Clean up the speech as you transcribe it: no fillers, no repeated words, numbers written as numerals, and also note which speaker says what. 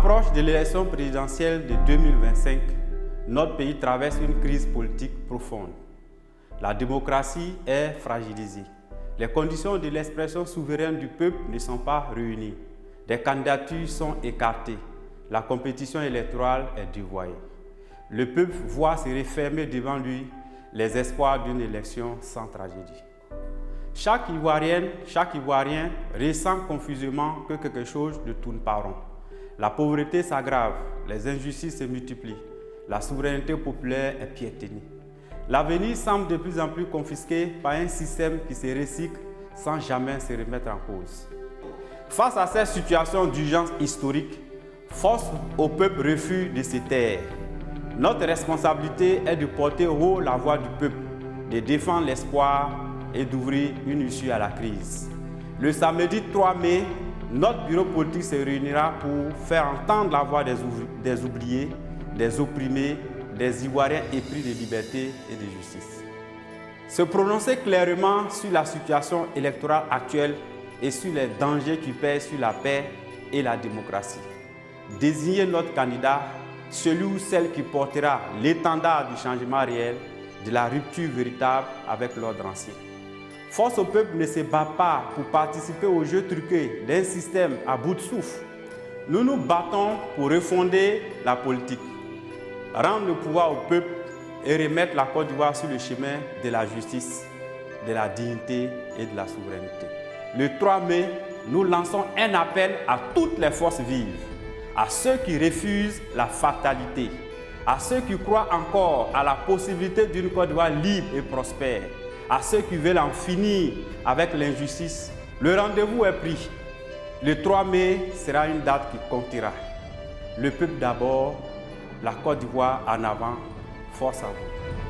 Speaker 1: l'approche de l'élection présidentielle de 2025, notre pays traverse une crise politique profonde. La démocratie est fragilisée. Les conditions de l'expression souveraine du peuple ne sont pas réunies. Des candidatures sont écartées. La compétition électorale est dévoyée. Le peuple voit se refermer devant lui les espoirs d'une élection sans tragédie. Chaque Ivoirien ressent confusément que quelque chose ne tourne pas rond. La pauvreté s'aggrave, les injustices se multiplient, la souveraineté populaire est piétinée. L'avenir semble de plus en plus confisqué par un système qui se recycle sans jamais se remettre en cause. Face à cette situation d'urgence historique, force au peuple refuse de se taire. Notre responsabilité est de porter haut la voix du peuple, de défendre l'espoir et d'ouvrir une issue à la crise. Le samedi 3 mai, notre bureau politique se réunira pour faire entendre la voix des oubliés, des opprimés, des Ivoiriens épris de liberté et de justice. Se prononcer clairement sur la situation électorale actuelle et sur les dangers qui pèsent sur la paix et la démocratie. Désigner notre candidat, celui ou celle qui portera l'étendard du changement réel, de la rupture véritable avec l'ordre ancien. Force au peuple ne se bat pas pour participer au jeu truqué d'un système à bout de souffle. Nous nous battons pour refonder la politique, rendre le pouvoir au peuple et remettre la Côte d'Ivoire sur le chemin de la justice, de la dignité et de la souveraineté. Le 3 mai, nous lançons un appel à toutes les forces vives, à ceux qui refusent la fatalité, à ceux qui croient encore à la possibilité d'une Côte d'Ivoire libre et prospère, à ceux qui veulent en finir avec l'injustice. Le rendez-vous est pris. Le 3 mai sera une date qui comptera. Le peuple d'abord, la Côte d'Ivoire en avant, force à vous.